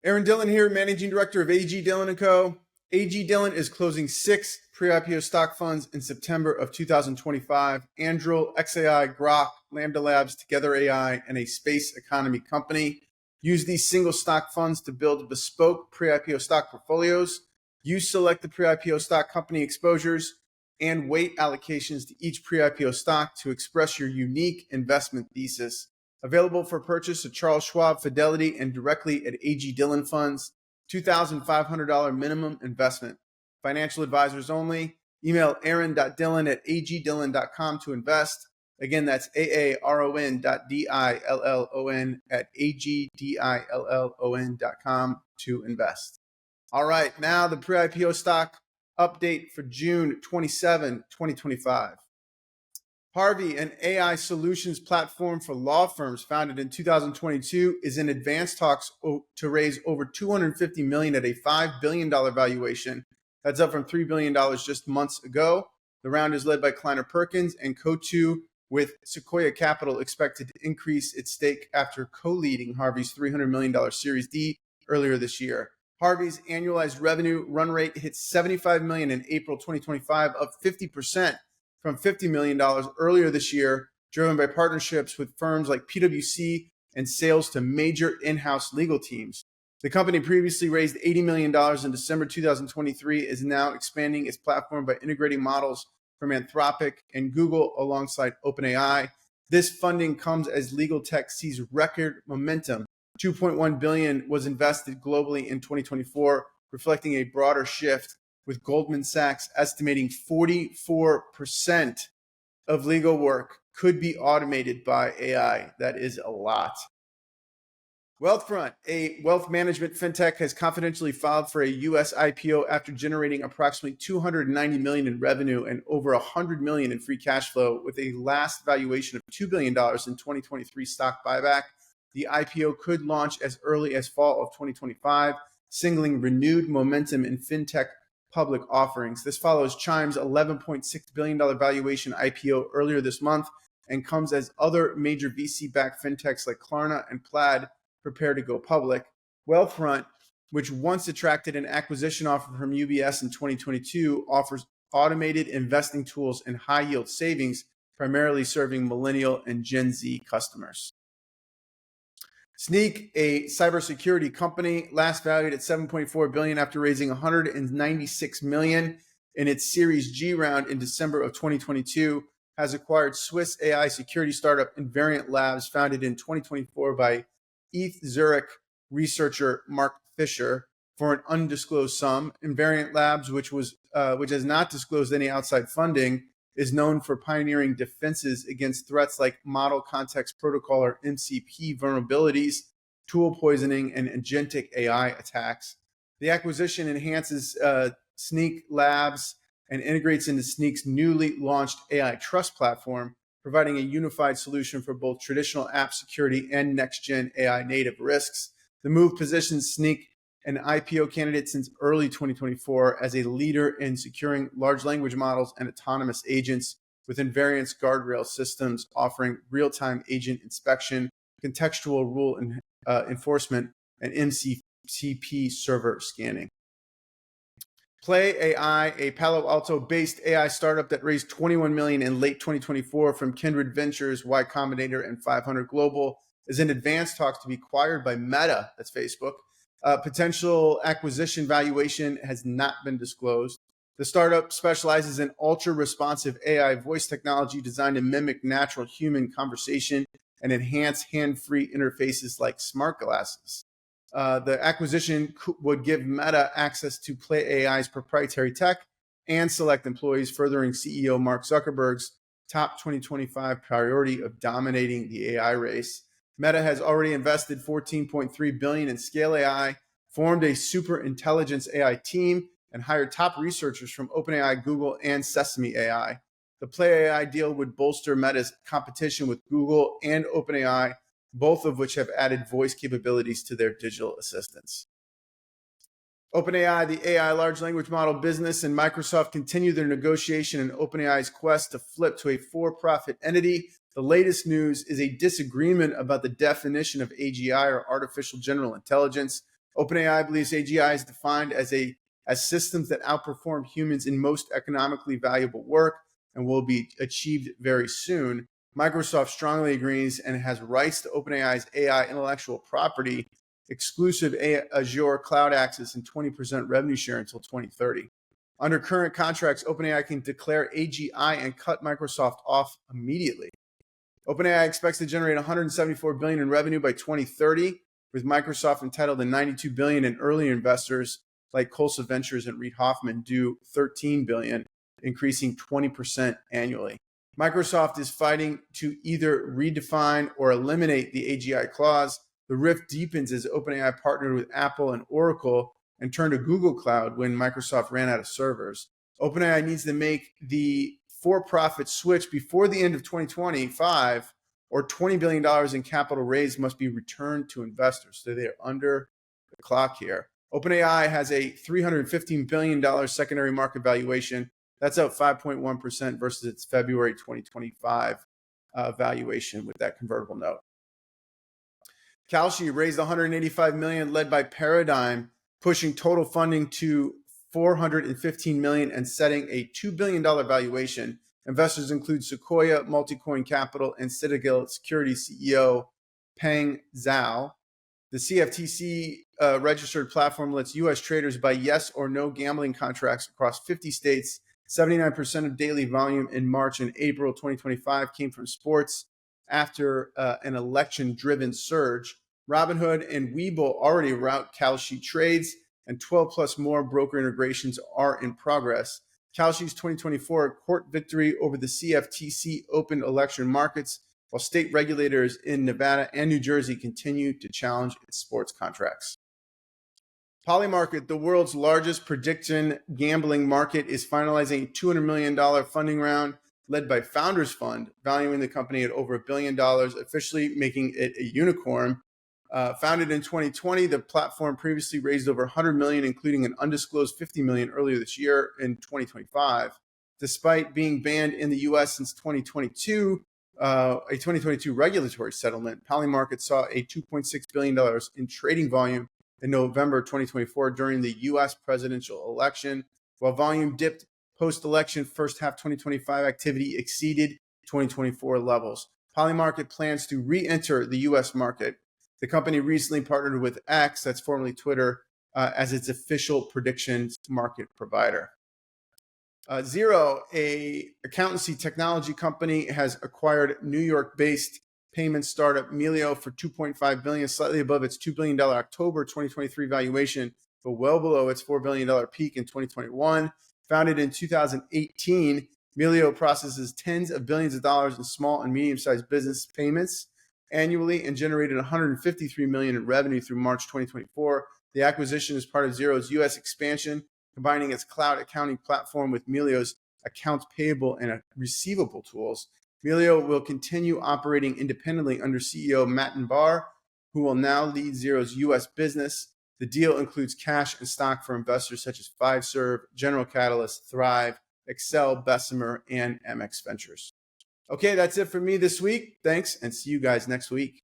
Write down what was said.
Aaron Dillon here, Managing Director of AG Dillon & Co. AG Dillon is closing 6 pre-IPO stock funds in September of 2025. Anduril, XAI, Grok, Lambda Labs, Together AI, and a space economy company. Use these single stock funds to build bespoke pre-IPO stock portfolios. You select the pre-IPO stock company exposures and weight allocations to each pre-IPO stock to express your unique investment thesis. Available for purchase at Charles Schwab, Fidelity, and directly at AG Dillon Funds. $2,500 minimum investment. Financial advisors only. Email aaron.dillon@agdillon.com to invest. Again, that's aaron.dillon@agdillon.com to invest. All right, now the pre-IPO stock update for June 27, 2025. Harvey, an AI solutions platform for law firms founded in 2022, is in advanced talks to raise over $250 million at a $5 billion valuation. That's up from $3 billion just months ago. The round is led by Kleiner Perkins and Coatue, with Sequoia Capital expected to increase its stake after co-leading Harvey's $300 million Series D earlier this year. Harvey's annualized revenue run rate hit $75 million in April 2025, up 50% from $50 million earlier this year, driven by partnerships with firms like PwC and sales to major in-house legal teams. The company previously raised $80 million in December 2023, is now expanding its platform by integrating models from Anthropic and Google alongside OpenAI. This funding comes as legal tech sees record momentum. $2.1 billion was invested globally in 2024, reflecting a broader shift, with Goldman Sachs estimating 44% of legal work could be automated by AI. That is a lot. Wealthfront, a wealth management fintech, has confidentially filed for a U.S. IPO after generating approximately $290 million in revenue and over $100 million in free cash flow, with a last valuation of $2 billion in 2023 stock buyback. The IPO could launch as early as fall of 2025, signaling renewed momentum in fintech public offerings. This follows Chime's $11.6 billion valuation IPO earlier this month and comes as other major VC-backed fintechs like Klarna and Plaid prepare to go public. Wealthfront, which once attracted an acquisition offer from UBS in 2022, offers automated investing tools and high-yield savings, primarily serving millennial and Gen Z customers. Snyk, a cybersecurity company, last valued at $7.4 billion after raising $196 million in its Series G round in December of 2022, has acquired Swiss AI security startup Invariant Labs, founded in 2024 by ETH Zurich researcher Mark Fisher, for an undisclosed sum. Invariant Labs, which has not disclosed any outside funding, is known for pioneering defenses against threats like model context protocol or MCP vulnerabilities, tool poisoning, and agentic AI attacks. The acquisition enhances Snyk Labs and integrates into Snyk's newly launched AI Trust platform, providing a unified solution for both traditional app security and next-gen AI native risks. The move positions Snyk, an IPO candidate since early 2024, as a leader in securing large language models and autonomous agents, with Invariant's guardrail systems offering real-time agent inspection, contextual rule enforcement, and MCP server scanning. PlayAI, a Palo Alto-based AI startup that raised $21 million in late 2024 from Kindred Ventures, Y Combinator, and 500 Global, is in advanced talks to be acquired by Meta, that's Facebook. Potential acquisition valuation has not been disclosed. The startup specializes in ultra-responsive AI voice technology designed to mimic natural human conversation and enhance hand-free interfaces like smart glasses. The acquisition would give Meta access to PlayAI's proprietary tech and select employees, furthering CEO Mark Zuckerberg's top 2025 priority of dominating the AI race. Meta has already invested $14.3 billion in Scale AI, formed a super intelligence AI team, and hired top researchers from OpenAI, Google, and Sesame AI. The PlayAI deal would bolster Meta's competition with Google and OpenAI, both of which have added voice capabilities to their digital assistants. OpenAI, the AI large language model business, and Microsoft continue their negotiation in OpenAI's quest to flip to a for-profit entity. The latest news is a disagreement about the definition of AGI, or artificial general intelligence. OpenAI believes AGI is defined as systems that outperform humans in most economically valuable work and will be achieved very soon. Microsoft strongly agrees and has rights to OpenAI's AI intellectual property, exclusive Azure cloud access, and 20% revenue share until 2030. Under current contracts, OpenAI can declare AGI and cut Microsoft off immediately. OpenAI expects to generate $174 billion in revenue by 2030, with Microsoft entitled to $92 billion, and early investors like Colsa Ventures and Reid Hoffman do $13 billion, increasing 20% annually. Microsoft is fighting to either redefine or eliminate the AGI clause. The rift deepens as OpenAI partnered with Apple and Oracle and turned to Google Cloud when Microsoft ran out of servers. OpenAI needs to make the for-profit switch before the end of 2025, or $20 billion in capital raised must be returned to investors. So they're under the clock here. OpenAI has a $315 billion secondary market valuation. That's up 5.1% versus its February 2025 valuation with that convertible note. Kalshi raised $185 million, led by Paradigm, pushing total funding to $415 million and setting a $2 billion valuation. Investors include Sequoia, Multicoin Capital, and Citadel Securities CEO Peng Zhao. The CFTC registered platform lets U.S. traders buy yes or no gambling contracts across 50 states. 79% of daily volume in March and April 2025 came from sports after an election-driven surge. Robinhood and Webull already route Kalshi trades, and 12 plus more broker integrations are in progress. Kalshi's 2024 court victory over the CFTC opened election markets, while state regulators in Nevada and New Jersey continue to challenge its sports contracts. Polymarket, the world's largest prediction gambling market, is finalizing a $200 million funding round led by Founders Fund, valuing the company at over $1 billion, officially making it a unicorn. Founded in 2020, the platform previously raised over $100 million, including an undisclosed $50 million earlier this year in 2025. Despite being banned in the U.S. since 2022, a 2022 regulatory settlement, Polymarket saw a $2.6 billion in trading volume in November 2024 during the U.S. presidential election. While volume dipped post-election, first half 2025 activity exceeded 2024 levels. Polymarket plans to re-enter the U.S. market. The company recently partnered with X, that's formerly Twitter, as its official predictions market provider. Xero, a accountancy technology company, has acquired New York-based payment startup Melio for $2.5 billion, slightly above its $2 billion October 2023 valuation, but well below its $4 billion peak in 2021. Founded in 2018, Melio processes tens of billions of dollars in small and medium-sized business payments annually and generated $153 million in revenue through March 2024. The acquisition is part of Xero's U.S. expansion, combining its cloud accounting platform with Melio's accounts payable and receivable tools. Melio will continue operating independently under CEO Matin Bar, who will now lead Xero's U.S. business. The deal includes cash and stock for investors such as Fiserv, General Catalyst, Thrive, Excel, Bessemer, and MX Ventures. Okay, that's it for me this week. Thanks, and see you guys next week.